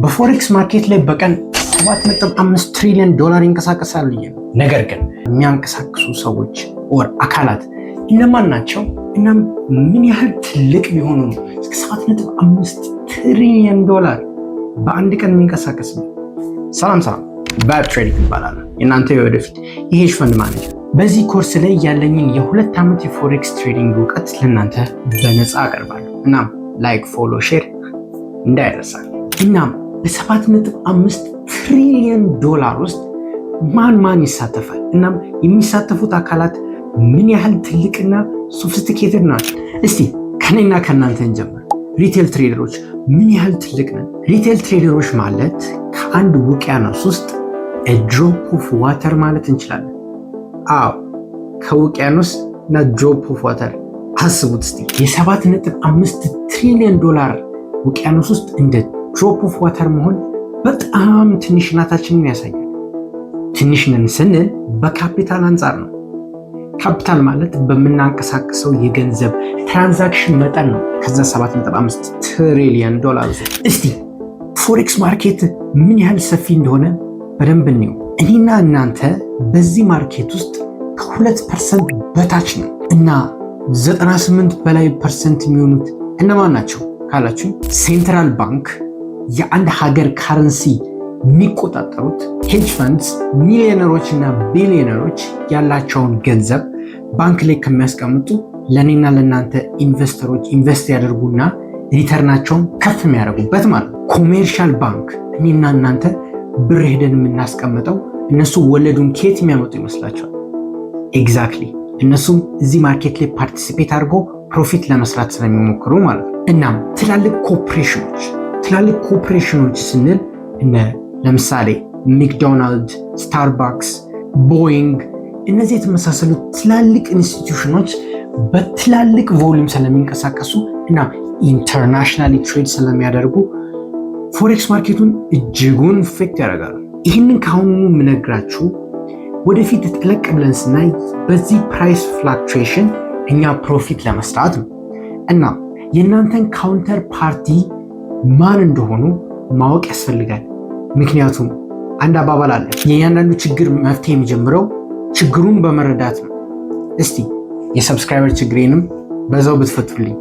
በፎሬክስ ማርኬት ላይ በቀን 7.5 ትሪሊዮን ዶላር ይንቀሳቀሳል። ነገር ግን የሚያንቀሳቅሱ ሰዎች ወር አካላት እነማን ናቸው? እናም ምን ያህል ትልቅ ቢሆኑ ነው እስከ 7.5 ትሪሊዮን ዶላር በአንድ ቀን የሚንቀሳቀስ? ሰላም ባብ ትሬዲንግ ይባላል። እናንተ የወደፊት የሄጅ ፈንድ ማኔጀር። በዚህ ኮርስ ላይ ያለኝን የ2 ዓመት የፎሬክስ ትሬዲንግ እውቀት ለእናንተ በነፃ አቀርባለሁ። እናም ላይክ፣ ፎሎ፣ ሼር እንዳይረሳ። እናም በ7.5 ትሪሊዮን ዶላር ውስጥ ማን ይሳተፋል? እናም የሚሳተፉት አካላት ምን ያህል ትልቅና ሶፊስቲኬትድ ናቸው? እስቲ ከኔና ከእናንተ እንጀምር። ሪቴል ትሬደሮች ምን ያህል ትልቅ ነን? ሪቴል ትሬደሮች ማለት ከአንድ ውቅያኖስ ውስጥ ድሮፕ ኦፍ ዋተር ማለት እንችላለን። አዎ ከውቅያኖስ እና ድሮፕ ኦፍ ዋተር አስቡት እስቲ። የ7.5 ትሪሊዮን ዶላር ውቅያኖስ ውስጥ እንደ ድሮፕ ኦፍ ዋተር መሆን በጣም ትንሽነታችንን ያሳያል። ትንሽ ነን ስንል በካፒታል አንጻር ነው። ካፒታል ማለት በምናንቀሳቀሰው የገንዘብ ትራንዛክሽን መጠን ነው። ከዛ 7.5 ትሪሊዮን ዶላር ውስጥ እስቲ ፎሬክስ ማርኬት ምን ያህል ሰፊ እንደሆነ በደንብ እንየው። እኔና እናንተ በዚህ ማርኬት ውስጥ ከ2% በታች ነው እና 98 በላይ ፐርሰንት የሚሆኑት እነማን ናቸው ካላችሁ፣ ሴንትራል ባንክ የአንድ ሀገር ካረንሲ የሚቆጣጠሩት ሄጅ ፈንድስ ሚሊዮነሮች እና ቢሊዮነሮች ያላቸውን ገንዘብ ባንክ ላይ ከሚያስቀምጡ ለእኔና ለእናንተ ኢንቨስተሮች ኢንቨስት ያደርጉና ሪተርናቸውን ከፍ የሚያደርጉበት ማለት ነው። ኮሜርሻል ባንክ እኔና እናንተ ብር ሄደን የምናስቀምጠው እነሱ ወለዱን ከየት የሚያመጡ ይመስላቸዋል? ኤግዛክትሊ እነሱም እዚህ ማርኬት ላይ ፓርቲሲፔት አድርጎ ፕሮፊት ለመስራት ስለሚሞክሩ ማለት ነው። እናም ትላልቅ ኮርፖሬሽኖች ስንል ለምሳሌ ሜክዶናልድ፣ ስታርባክስ፣ ቦይንግ እነዚህ የተመሳሰሉ ትላልቅ ኢንስቲትዩሽኖች በትላልቅ ቮሊዩም ስለሚንቀሳቀሱ እና ኢንተርናሽናሊ ትሬድ ስለሚያደርጉ ፎሬክስ ማርኬቱን እጅጉን ኢፌክት ያደርጋሉ። ይህንን ከአሁኑ የምነግራችሁ ወደፊት ጠለቅ ብለን ስናይ በዚህ ፕራይስ ፍላክቹዌሽን እኛ ፕሮፊት ለመስራት ነው። እና የእናንተን ካውንተር ፓርቲ ማን እንደሆኑ ማወቅ ያስፈልጋል። ምክንያቱም አንድ አባባል አለ፣ የእያንዳንዱ ችግር መፍትሄ የሚጀምረው ችግሩን በመረዳት ነው። እስቲ የሰብስክራይበር ችግሬንም በዛው ብትፈቱልኝ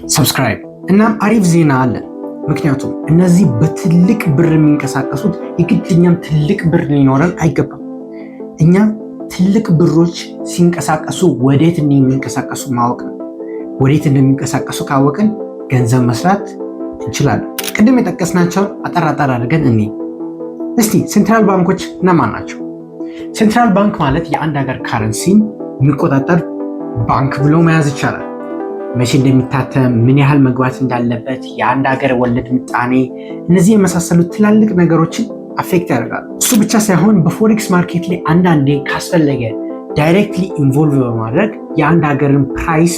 ሰብስክራይብ። እናም አሪፍ ዜና አለን። ምክንያቱም እነዚህ በትልቅ ብር የሚንቀሳቀሱት የግድ እኛም ትልቅ ብር ሊኖረን አይገባም። እኛ ትልቅ ብሮች ሲንቀሳቀሱ ወዴት እንደሚንቀሳቀሱ ማወቅ ነው። ወዴት እንደሚንቀሳቀሱ ካወቅን ገንዘብ መስራት እንችላለን። ቅድም የጠቀስናቸውን አጠር አድርገን እኔ እስቲ ሴንትራል ባንኮች እነማን ናቸው? ሴንትራል ባንክ ማለት የአንድ ሀገር ካረንሲን የሚቆጣጠር ባንክ ብሎ መያዝ ይቻላል። መቼ እንደሚታተም፣ ምን ያህል መግባት እንዳለበት፣ የአንድ ሀገር ወለድ ምጣኔ፣ እነዚህ የመሳሰሉት ትላልቅ ነገሮችን አፌክት ያደርጋሉ። እሱ ብቻ ሳይሆን በፎሬክስ ማርኬት ላይ አንዳንዴ ካስፈለገ ዳይሬክትሊ ኢንቮልቭ በማድረግ የአንድ ሀገርን ፕራይስ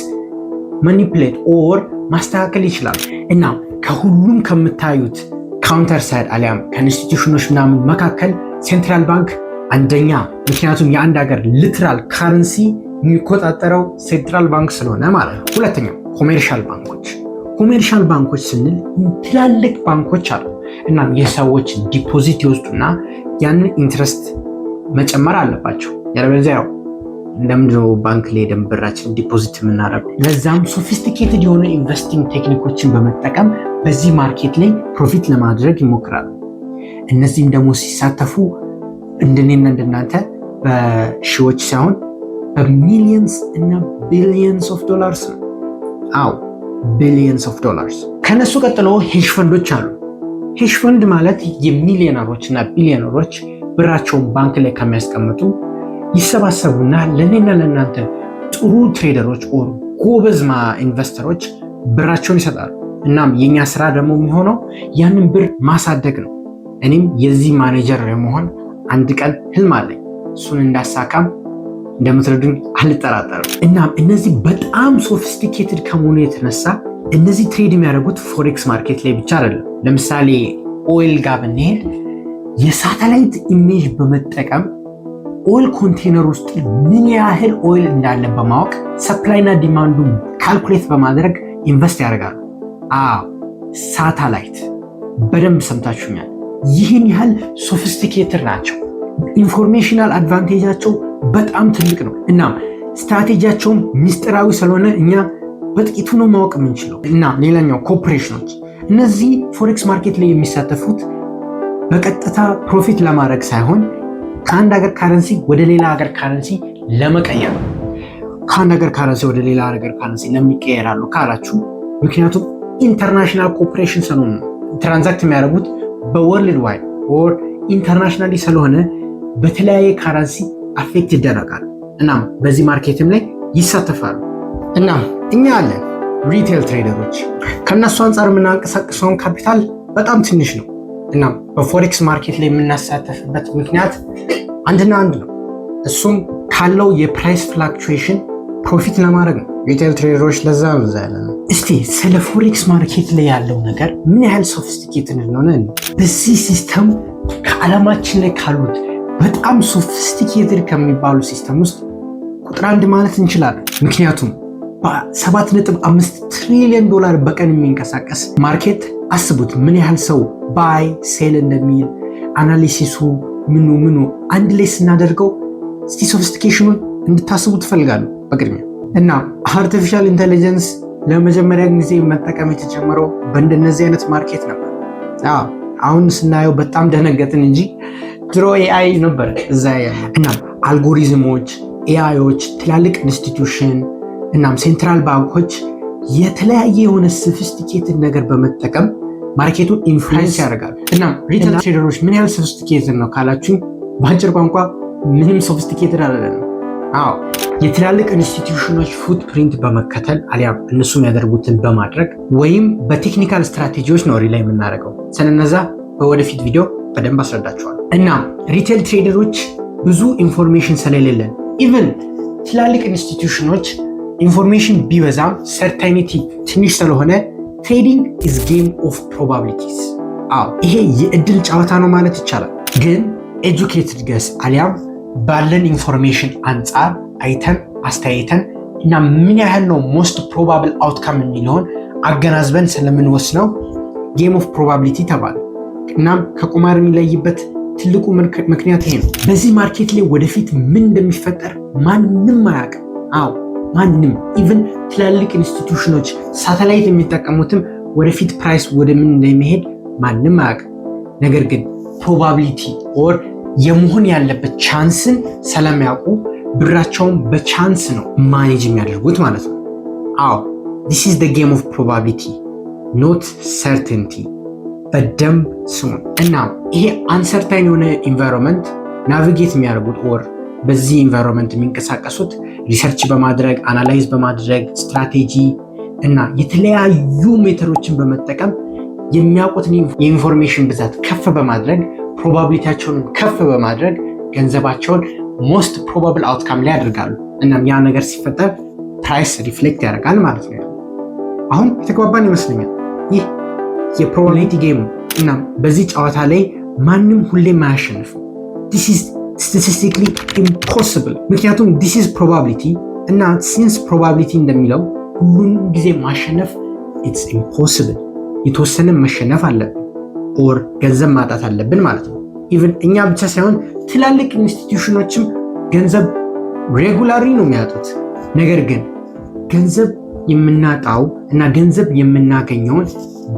ማኒፕሌት ኦር ማስተካከል ይችላል። እና ከሁሉም ከምታዩት ካውንተር ሳይድ አሊያም ከኢንስቲትዩሽኖች ምናምን መካከል ሴንትራል ባንክ አንደኛ፣ ምክንያቱም የአንድ ሀገር ሊትራል ካረንሲ የሚቆጣጠረው ሴንትራል ባንክ ስለሆነ ማለት ነው። ሁለተኛው ኮሜርሻል ባንኮች ስንል ትላልቅ ባንኮች አሉ። እናም የሰዎች ዲፖዚት ይወስዱና ያንን ኢንትረስት መጨመር አለባቸው። ያለበለዚያ ለምንድነው ባንክ ላይ ደም ብራችን ዲፖዚት የምናደርገው? ለዛም ሶፊስቲኬትድ የሆነ ኢንቨስቲንግ ቴክኒኮችን በመጠቀም በዚህ ማርኬት ላይ ፕሮፊት ለማድረግ ይሞክራሉ። እነዚህም ደግሞ ሲሳተፉ እንደኔና እንደናንተ በሺዎች ሳይሆን በሚሊየንስ እና ቢሊየንስ ኦፍ ዶላርስ ነው። አዎ ቢሊየንስ ኦፍ ዶላርስ። ከነሱ ቀጥሎ ሄጅ ፈንዶች አሉ። ሄጅ ፈንድ ማለት የሚሊዮነሮች እና ቢሊዮነሮች ብራቸውን ባንክ ላይ ከሚያስቀምጡ ይሰባሰቡና ለእኔና ለእናንተ ጥሩ ትሬደሮች ኦር ጎበዝ ኢንቨስተሮች ብራቸውን ይሰጣሉ። እናም የኛ ስራ ደግሞ የሚሆነው ያንን ብር ማሳደግ ነው። እኔም የዚህ ማኔጀር የመሆን አንድ ቀን ህልም አለኝ። እሱን እንዳሳካም እንደምትረዱኝ አልጠራጠርም። እናም እነዚህ በጣም ሶፊስቲኬትድ ከመሆኑ የተነሳ እነዚህ ትሬድ የሚያደርጉት ፎሬክስ ማርኬት ላይ ብቻ አይደለም። ለምሳሌ ኦይል ጋር ብንሄድ የሳተላይት ኢሜጅ በመጠቀም ኦይል ኮንቴነር ውስጥ ምን ያህል ኦይል እንዳለ በማወቅ ሰፕላይና ዲማንዱን ካልኩሌት በማድረግ ኢንቨስት ያደርጋሉ። ሳተላይት በደንብ ሰምታችሁኛል። ይህን ያህል ሶፊስቲኬትድ ናቸው። ኢንፎርሜሽናል አድቫንቴጃቸው በጣም ትልቅ ነው። እናም ስትራቴጂያቸውም ሚስጥራዊ ስለሆነ እኛ በጥቂቱ ነው ማወቅ የምንችለው። እና ሌላኛው ኮርፖሬሽኖች፣ እነዚህ ፎሬክስ ማርኬት ላይ የሚሳተፉት በቀጥታ ፕሮፊት ለማድረግ ሳይሆን ከአንድ ሀገር ካረንሲ ወደ ሌላ ሀገር ካረንሲ ለመቀየር ነው። ከአንድ ሀገር ካረንሲ ወደ ሌላ ሀገር ካረንሲ ለምን ይቀየራሉ ካላችሁ፣ ምክንያቱም ኢንተርናሽናል ኮርፖሬሽን ስለሆኑ ነው። ትራንዛክት የሚያደርጉት በወርልድ ዋይድ ኦር ኢንተርናሽናሊ ስለሆነ በተለያየ ካረንሲ አፌክት ይደረጋሉ። እናም በዚህ ማርኬትም ላይ ይሳተፋሉ። እናም እኛ አለን ሪቴል ትሬደሮች፣ ከነሱ አንጻር የምናንቀሳቅሰውን ካፒታል በጣም ትንሽ ነው። እናም በፎሬክስ ማርኬት ላይ የምናሳተፍበት ምክንያት አንድና አንድ ነው። እሱም ካለው የፕራይስ ፍላክቹዌሽን ፕሮፊት ለማድረግ ነው። ሪቴል ትሬደሮች ለዛ ያለ ነው። እስቲ ስለ ፎሬክስ ማርኬት ላይ ያለው ነገር ምን ያህል ሶፊስቲኬትድ እንደሆነ በዚህ ሲስተም ከዓለማችን ላይ ካሉት በጣም ሶፊስቲኬትድ ከሚባሉ ሲስተም ውስጥ ቁጥር 1 ማለት እንችላለን። ምክንያቱም በ7.5 ትሪሊዮን ዶላር በቀን የሚንቀሳቀስ ማርኬት አስቡት። ምን ያህል ሰው ባይ ሴል እንደሚል አናሊሲሱ ምኑ አንድ ላይ ስናደርገው እስቲ ሶፊስቲኬሽኑን እንድታስቡ ትፈልጋለሁ በቅድሚያ። እና አርቲፊሻል ኢንቴሊጀንስ ለመጀመሪያ ጊዜ መጠቀም የተጀመረው በእንደነዚህ አይነት ማርኬት ነበር። አሁን ስናየው በጣም ደነገጥን እንጂ ድሮ ኤአይ ነበር እዛ ያለ። እናም አልጎሪዝሞች፣ ኤአዮች፣ ትላልቅ ኢንስቲትዩሽን እናም ሴንትራል ባንኮች የተለያየ የሆነ ሶፊስቲኬትድ ነገር በመጠቀም ማርኬቱን ኢንፍሉዌንስ ያደርጋሉ። እናም ሪቴል ትሬደሮች ምን ያህል ሶፊስቲኬትድ ነው ካላችሁ፣ በአጭር ቋንቋ ምንም ሶፊስቲኬትድ አይደለም። የትላልቅ ኢንስቲትዩሽኖች ፉትፕሪንት በመከተል አሊያም እነሱ የሚያደርጉትን በማድረግ ወይም በቴክኒካል ስትራቴጂዎች ነው ሪላይ የምናደርገው። ስለነዛ በወደፊት ቪዲዮ በደንብ አስረዳቸዋለሁ። እና ሪቴል ትሬደሮች ብዙ ኢንፎርሜሽን ስለሌለን ኢቨን ትላልቅ ኢንስቲትዩሽኖች ኢንፎርሜሽን ቢበዛም ሰርታይኒቲ ትንሽ ስለሆነ ትሬዲንግ ኢዝ ጌም ኦፍ ፕሮባቢሊቲስ። ይሄ የእድል ጨዋታ ነው ማለት ይቻላል። ግን ኤጁኬትድ ገስ አሊያም ባለን ኢንፎርሜሽን አንጻር አይተን አስተያየተን እና ምን ያህል ነው ሞስት ፕሮባብል አውትካም የሚለውን አገናዝበን ስለምንወስነው ጌም ኦፍ ፕሮባቢሊቲ ተባለ። እናም ከቁማር የሚለይበት ትልቁ ምክንያት ይሄ ነው። በዚህ ማርኬት ላይ ወደፊት ምን እንደሚፈጠር ማንም አያውቅም። ማንም ኢቭን ትላልቅ ኢንስቲትዩሽኖች ሳተላይት የሚጠቀሙትም ወደፊት ፕራይስ ወደ ምን እንደሚሄድ ማንም አያውቅም። ነገር ግን ፕሮባቢሊቲ ኦር የመሆን ያለበት ቻንስን ስለሚያውቁ ብራቸውን በቻንስ ነው ማኔጅ የሚያደርጉት ማለት ነው። this is the game of probability not certainty። በደንብ ስሙ። እና ይሄ አንሰርታይን የሆነ ኢንቫይሮንመንት ናቪጌት የሚያደርጉት ኦር በዚህ ኢንቫይሮንመንት የሚንቀሳቀሱት ሪሰርች በማድረግ አናላይዝ በማድረግ ስትራቴጂ እና የተለያዩ ሜተዶችን በመጠቀም የሚያውቁትን የኢንፎርሜሽን ብዛት ከፍ በማድረግ ፕሮባቢሊቲያቸውን ከፍ በማድረግ ገንዘባቸውን ሞስት ፕሮባብል አውትካም ላይ ያደርጋሉ። እናም ያ ነገር ሲፈጠር ፕራይስ ሪፍሌክት ያደርጋል ማለት ነው። አሁን የተግባባን ይመስለኛል። ይህ የፕሮባቢሊቲ ጌም ነው። እናም በዚህ ጨዋታ ላይ ማንም ሁሌም አያሸንፍም። this is statistically impossible። ምክንያቱም this is probability እና since probability እንደሚለው ሁሉንም ጊዜ ማሸነፍ it's impossible። የተወሰነ መሸነፍ አለብን ኦር ገንዘብ ማጣት አለብን ማለት ነው። ኢቭን እኛ ብቻ ሳይሆን ትላልቅ ኢንስቲትዩሽኖችም ገንዘብ ሬጉላሪ ነው የሚያጡት። ነገር ግን ገንዘብ የምናጣው እና ገንዘብ የምናገኘውን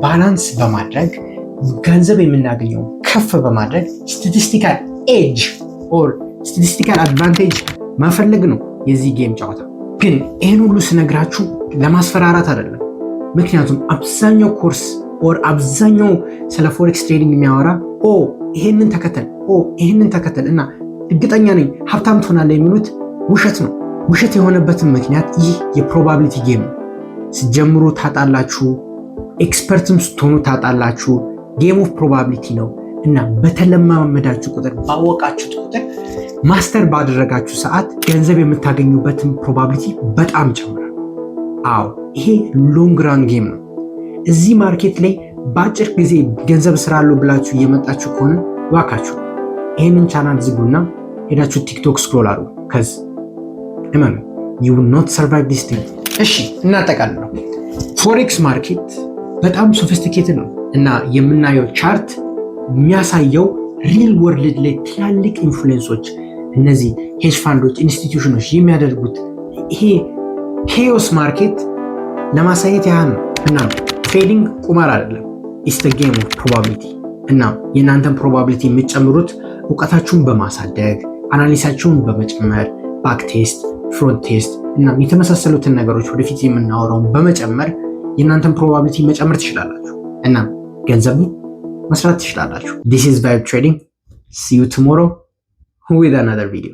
ባላንስ በማድረግ ገንዘብ የምናገኘው ከፍ በማድረግ ስታቲስቲካል ኤጅ ኦር ስታቲስቲካል አድቫንቴጅ መፈለግ ነው የዚህ ጌም ጨዋታ። ግን ይህን ሁሉ ስነግራችሁ ለማስፈራራት አይደለም። ምክንያቱም አብዛኛው ኮርስ ኦር አብዛኛው ስለ ፎሬክስ ትሬዲንግ የሚያወራ ይሄንን ተከተል እና እርግጠኛ ነኝ ሀብታም ትሆናለህ የሚሉት ውሸት ነው። ውሸት የሆነበትን ምክንያት ይህ የፕሮባቢሊቲ ጌም ነው። ስትጀምሩ ታጣላችሁ፣ ኤክስፐርትም ስትሆኑ ታጣላችሁ። ጌም ኦፍ ፕሮባቢሊቲ ነው እና በተለማመዳችሁ ቁጥር ባወቃችሁት ቁጥር ማስተር ባደረጋችሁ ሰዓት ገንዘብ የምታገኙበትን ፕሮባቢሊቲ በጣም ይጨምራል። ይሄ ሎንግ ራን ጌም ነው። እዚህ ማርኬት ላይ በአጭር ጊዜ ገንዘብ ስራለሁ ብላችሁ እየመጣችሁ ከሆነ እባካችሁ ይህንን ቻናል ዝጉና ሄዳችሁ ቲክቶክ ስክሮል አድርጉ። ከዚ እመኑ you will not survive this thing። እሺ እናጠቃልለው። ፎሬክስ ማርኬት በጣም ሶፊስቲኬትድ ነው። እና የምናየው ቻርት የሚያሳየው ሪል ወርልድ ላይ ትላልቅ ኢንፍሉዌንሶች እነዚህ ሄጅ ፋንዶች ኢንስቲትዩሽኖች የሚያደርጉት ይሄ ኬዮስ ማርኬት ለማሳየት ያህል ነው። እና ትሬዲንግ ቁማር አይደለም፣ ኢትስ ዘ ጌም ኦፍ ፕሮባቢሊቲ። እና የእናንተን ፕሮባቢሊቲ የምትጨምሩት እውቀታችሁን በማሳደግ አናሊሳችሁን በመጨመር ባክ ቴስት፣ ፍሮንት ቴስት እና የተመሳሰሉትን ነገሮች ወደፊት የምናወራውን በመጨመር የእናንተን ፕሮባቢሊቲ መጨመር ትችላላችሁ እና ገንዘብ መስራት ትችላላችሁ። This is Vibe Trading. See you tomorrow with another video.